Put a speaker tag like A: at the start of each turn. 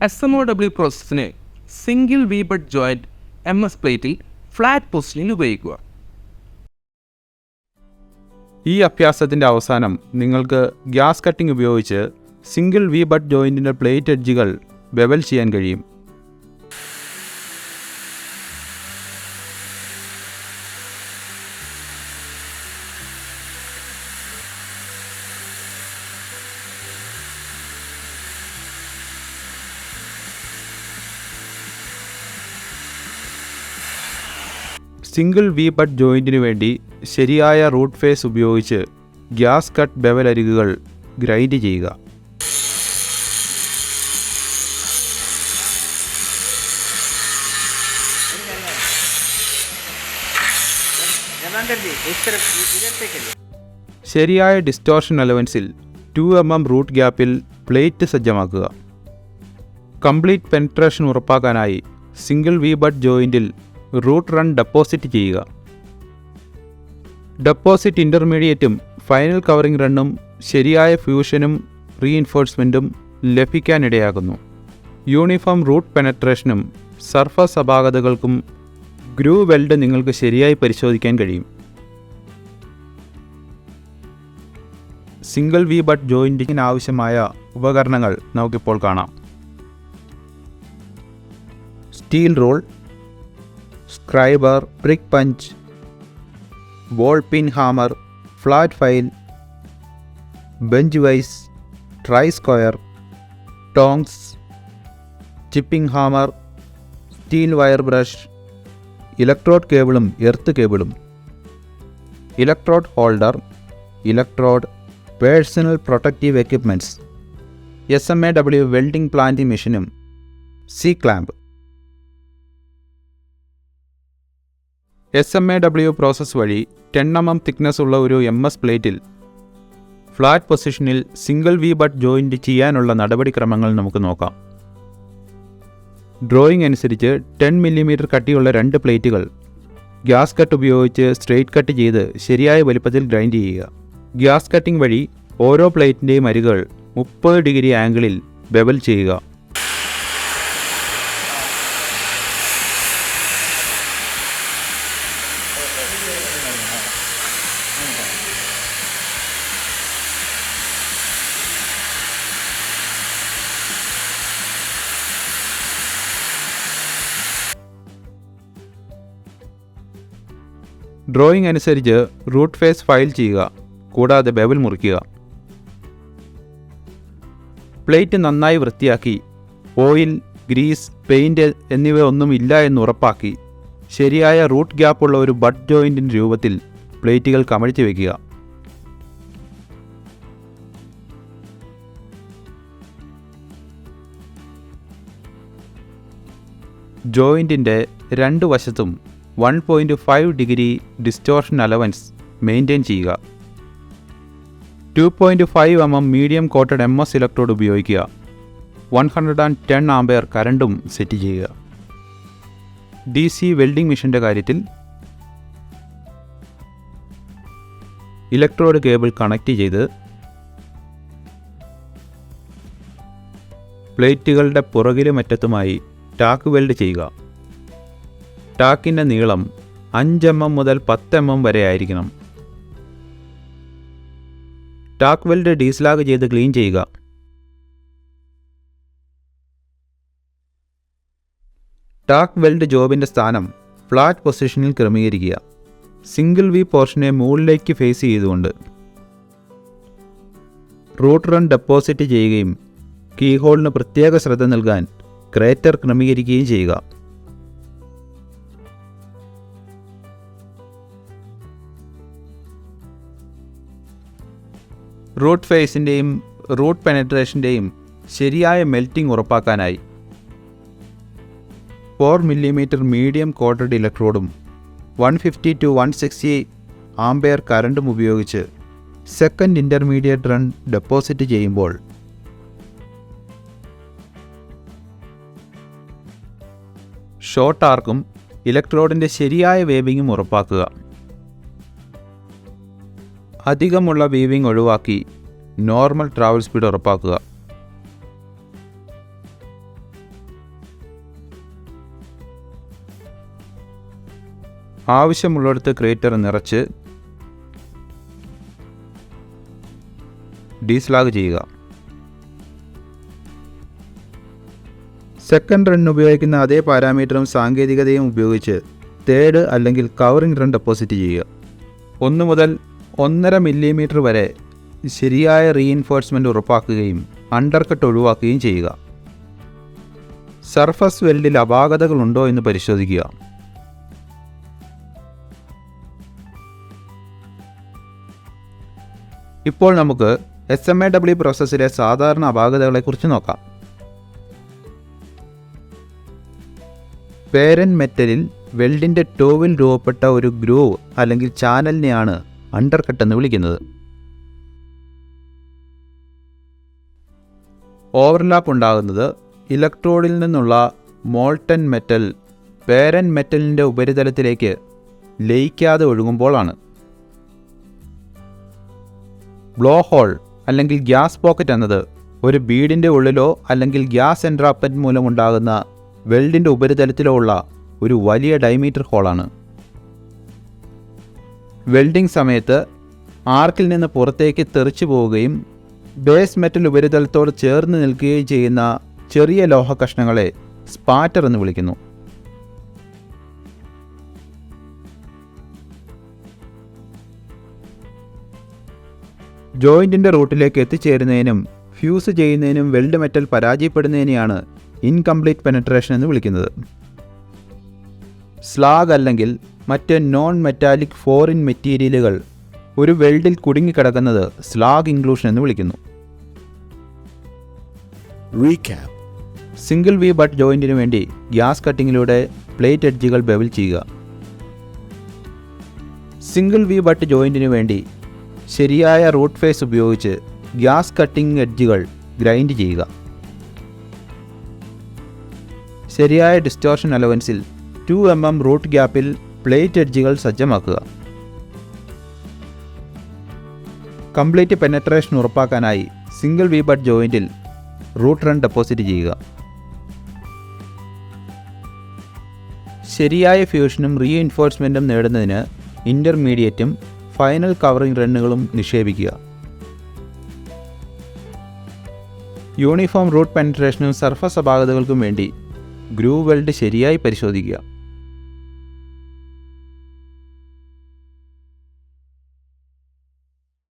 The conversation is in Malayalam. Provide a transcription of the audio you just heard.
A: SMOW പ്രോസസ്സിന് single V butt joint MS പ്ലേറ്റിൽ ഫ്ലാറ്റ് പൊസിഷനിൽ ഉപയോഗിക്കുക.
B: ഈ അഭ്യാസത്തിൻ്റെ അവസാനം നിങ്ങൾക്ക് ഗ്യാസ് കട്ടിംഗ് ഉപയോഗിച്ച് സിംഗിൾ വി ബട്ട് ജോയിൻറ്റിൻ്റെ പ്ലേറ്റ് എഡ്ജുകൾ ബെവൽ ചെയ്യാൻ കഴിയും. സിംഗിൾ വി ബട്ട് ജോയിൻറ്റിനു വേണ്ടി ശരിയായ റൂട്ട് ഫേസ് ഉപയോഗിച്ച് ഗ്യാസ് കട്ട് ബെവൽ അരികുകൾ ഗ്രൈൻഡ് ചെയ്യുക. ശരിയായ ഡിസ്റ്റോർഷൻ അലവൻസിൽ 2 mm റൂട്ട് ഗ്യാപ്പിൽ പ്ലേറ്റ് സജ്ജമാക്കുക. കംപ്ലീറ്റ് പെനിട്രേഷൻ ഉറപ്പാക്കാനായി സിംഗിൾ വി ബട്ട് ജോയിൻറ്റിൽ റൂട്ട് റൺ ഡെപ്പോസിറ്റ് ചെയ്യുക. ഡെപ്പോസിറ്റ് ഇൻ്റർമീഡിയറ്റും ഫൈനൽ കവറിംഗ് റണ്ണും ശരിയായ ഫ്യൂഷനും റീഇൻഫോഴ്സ്മെൻറ്റും ലഭിക്കാനിടയാകുന്നു. യൂണിഫോം റൂട്ട് പെനട്രേഷനും സർഫസ് അപാകതകൾക്കും ഗ്രൂവ് വെൽഡ് നിങ്ങൾക്ക് ശരിയായി പരിശോധിക്കാൻ കഴിയും. സിംഗിൾ വി ബട്ട് ജോയിൻറ്റിന് ആവശ്യമായ ഉപകരണങ്ങൾ നമുക്കിപ്പോൾ കാണാം. Steel rule, scriber, prick punch, ball peen hammer, flat file, bench vice, try square, tongs, chipping hammer, steel wire brush, electrode കേബിളും എർത്ത് കേബിളും, electrode holder, electrode, personal protective equipments, SMAW welding planting മെഷീനും സി ക്ലാമ്പ്. SMAW പ്രോസസ്സ് വഴി 10 mm തിക്നെസ് ഉള്ള ഒരു MS പ്ലേറ്റിൽ ഫ്ലാറ്റ് പൊസിഷനിൽ സിംഗിൾ വി ബട്ട് ജോയിൻറ്റ് ചെയ്യാനുള്ള നടപടിക്രമങ്ങൾ നമുക്ക് നോക്കാം. ഡ്രോയിങ് അനുസരിച്ച് 10 mm കട്ടിയുള്ള 2 പ്ലേറ്റുകൾ ഗ്യാസ് കട്ട് ഉപയോഗിച്ച് സ്ട്രെയിറ്റ് കട്ട് ചെയ്ത് ശരിയായ വലുപ്പത്തിൽ ഗ്രൈൻഡ് ചെയ്യുക. ഗ്യാസ് കട്ടിംഗ് വഴി ഓരോ പ്ലേറ്റിൻ്റെയും അരികുകൾ 30 ഡിഗ്രി ആംഗിളിൽ ബെവൽ ചെയ്യുക. ഡ്രോയിങ് അനുസരിച്ച് റൂട്ട് ഫേസ് ഫയൽ ചെയ്യുക, കൂടാതെ ബെവൽ മുറിക്കുക. പ്ലേറ്റ് നന്നായി വൃത്തിയാക്കി ഓയിൽ, ഗ്രീസ്, പെയിൻറ് എന്നിവ ഒന്നും ഇല്ല എന്ന് ഉറപ്പാക്കി ശരിയായ റൂട്ട് ഗ്യാപ്പുള്ള ഒരു ബട്ട് ജോയിൻറ്റിൻ്റെ രൂപത്തിൽ പ്ലേറ്റുകൾ കമഴ്ത്തി വയ്ക്കുക. ജോയിൻറ്റിൻ്റെ 2 വശത്തും 1.5 ഡിഗ്രി ഡിസ്റ്റോർഷൻ അലവൻസ് മെയിൻറ്റെയിൻ ചെയ്യുക. 2.5 mm medium coated MS electrode ഉപയോഗിക്കുക. 110 ആംപിയർ കറണ്ടും സെറ്റ് ചെയ്യുക. DC വെൽഡിംഗ് മെഷീൻ്റെ കാര്യത്തിൽ ഇലക്ട്രോഡ് കേബിൾ കണക്ട് ചെയ്ത് പ്ലേറ്റുകളുടെ പുറകിലും അറ്റത്തുമായി ടാക്ക് വെൽഡ് ചെയ്യുക. ടാക്കിൻ്റെ നീളം 5 mm മുതൽ 10 mm വരെ ആയിരിക്കണം. ടാക്ക് വെൽഡ് ഡീസ്ലാഗ് ചെയ്ത് ക്ലീൻ ചെയ്യുക. ടാക്ക് വെൽഡ് ജോബിൻ്റെ സ്ഥാനം ഫ്ലാറ്റ് പൊസിഷനിൽ ക്രമീകരിക്കുക. സിംഗിൾ വി പോർഷനെ മുകളിലേക്ക് ഫേസ് ചെയ്തുകൊണ്ട് റൂട്ട് റൺ ഡെപ്പോസിറ്റ് ചെയ്യുകയും കീഹോളിന് പ്രത്യേക ശ്രദ്ധ നൽകാൻ ക്രേറ്റർ ക്രമീകരിക്കുകയും ചെയ്യുക. റൂട്ട് ഫേസിൻ്റെയും റൂട്ട് പെനട്രേഷൻ്റെയും ശരിയായ മെൽറ്റിംഗ് ഉറപ്പാക്കാനായി 4 mm മീഡിയം കോട്ടഡ് ഇലക്ട്രോഡും 150 to 160 ആംപിയർ കറണ്ടും ഉപയോഗിച്ച് സെക്കൻഡ് ഇൻ്റർമീഡിയറ്റ് റൺ ഡെപ്പോസിറ്റ് ചെയ്യുമ്പോൾ ഷോർട്ട് ആർക്കും ഇലക്ട്രോഡിൻ്റെ ശരിയായ വേവിങ്ങും ഉറപ്പാക്കുക. അധികമുള്ള വീവിംഗ് ഒഴിവാക്കി നോർമൽ ട്രാവൽ സ്പീഡ് ഉറപ്പാക്കുക. ആവശ്യമുള്ളിടത്ത് ക്രേറ്റർ നിറച്ച് ഡീസ്ലാഗ് ചെയ്യുക. സെക്കൻഡ് റൺ ഉപയോഗിക്കുന്ന അതേ പാരാമീറ്ററും സാങ്കേതികതയും ഉപയോഗിച്ച് തേർഡ് അല്ലെങ്കിൽ കവറിംഗ് റൺ ഡെപ്പോസിറ്റ് ചെയ്യുക. 1 മുതൽ 1.5 മില്ലിമീറ്റർ വരെ ശരിയായ റീഇൻഫോഴ്സ്മെൻറ്റ് ഉറപ്പാക്കുകയും അണ്ടർകട്ട് ഒഴിവാക്കുകയും ചെയ്യുക. സർഫസ് വെൽഡിൽ അപാകതകളുണ്ടോ എന്ന് പരിശോധിക്കുക. ഇപ്പോൾ നമുക്ക് SMAW പ്രോസസ്സിലെ സാധാരണ അപാകതകളെക്കുറിച്ച് നോക്കാം. പേരന്റ് മെറ്റലിൽ വെൽഡിൻ്റെ ടോവിൽ രൂപപ്പെട്ട ഒരു ഗ്രൂവ് അല്ലെങ്കിൽ ചാനലിനെയാണ് അണ്ടർകട്ട് എന്ന് വിളിക്കുന്നത്. ഓവർലാപ്പ് ഉണ്ടാകുന്നത് ഇലക്ട്രോഡിൽ നിന്നുള്ള മോൾട്ടൻ മെറ്റൽ പേരന്റ് മെറ്റലിൻ്റെ ഉപരിതലത്തിലേക്ക് ലയിക്കാതെ ഒഴുകുമ്പോഴാണ്. ബ്ലോ ഹോൾ അല്ലെങ്കിൽ ഗ്യാസ് പോക്കറ്റ് എന്നത് ഒരു ബീഡിൻ്റെ ഉള്ളിലോ അല്ലെങ്കിൽ ഗ്യാസ് എൻട്രാപ്മെൻറ്റ് മൂലമുണ്ടാകുന്ന വെൽഡിൻ്റെ ഉപരിതലത്തിലോ ഉള്ള ഒരു വലിയ ഡയമീറ്റർ ഹോളാണ്. വെൽഡിംഗ് സമയത്ത് ആർക്കിൽ നിന്ന് പുറത്തേക്ക് തെറിച്ചു പോവുകയും ബേസ് മെറ്റൽ ഉപരിതലത്തോട് ചേർന്ന് നിൽക്കുകയും ചെയ്യുന്ന ചെറിയ ലോഹ കഷ്ണങ്ങളെ സ്പാറ്റർ എന്ന് വിളിക്കുന്നു. ജോയിൻറ്റിൻ്റെ റൂട്ടിലേക്ക് എത്തിച്ചേരുന്നതിനും ഫ്യൂസ് ചെയ്യുന്നതിനും വെൽഡ് മെറ്റൽ പരാജയപ്പെടുന്നതിനെയാണ് ഇൻകംപ്ലീറ്റ് പെനട്രേഷൻ എന്ന് വിളിക്കുന്നത്. സ്ലാഗ് അല്ലെങ്കിൽ മറ്റ് നോൺ മെറ്റാലിക് ഫോറിൻ മെറ്റീരിയലുകൾ ഒരു വെൽഡിൽ കുടുങ്ങിക്കിടക്കുന്നത് സ്ലാഗ് ഇൻക്ലൂഷൻ എന്ന് വിളിക്കുന്നു.
C: Recap.
B: സിംഗിൾ വി ബട്ട് ജോയിൻറ്റിനു വേണ്ടി ഗ്യാസ് കട്ടിങ്ങിലൂടെ പ്ലേറ്റ് എഡ്ജുകൾ ബെവൽ ചെയ്യുക. സിംഗിൾ വി ബട്ട് ജോയിൻറ്റിനു വേണ്ടി ശരിയായ റൂട്ട് ഫേസ് ഉപയോഗിച്ച് ഗ്യാസ് കട്ടിംഗ് എഡ്ജുകൾ ഗ്രൈൻഡ് ചെയ്യുക. ശരിയായ ഡിസ്റ്റോർഷൻ അലവൻസിൽ 2 mm റൂട്ട് ഗ്യാപ്പിൽ പ്ലേറ്റ് എഡ്ജുകൾ സജ്ജമാക്കുക. കംപ്ലീറ്റ് പെനട്രേഷൻ ഉറപ്പാക്കാനായി സിംഗിൾ വി ബട്ട് ജോയിൻറ്റിൽ റൂട്ട് റൺ ഡെപ്പോസിറ്റ് ചെയ്യുക. ശരിയായ ഫ്യൂഷനും റീഇൻഫോഴ്സ്മെൻറ്റും നേടുന്നതിന് ഇൻ്റർമീഡിയറ്റും ഫൈനൽ കവറിംഗ് റണ്ണുകളും നിക്ഷേപിക്കുക. യൂണിഫോം റൂട്ട് പെനട്രേഷനും സർഫസ് അപാകതകൾക്കും വേണ്ടി ഗ്രൂവ് വെൽഡ് ശരിയായി പരിശോധിക്കുക.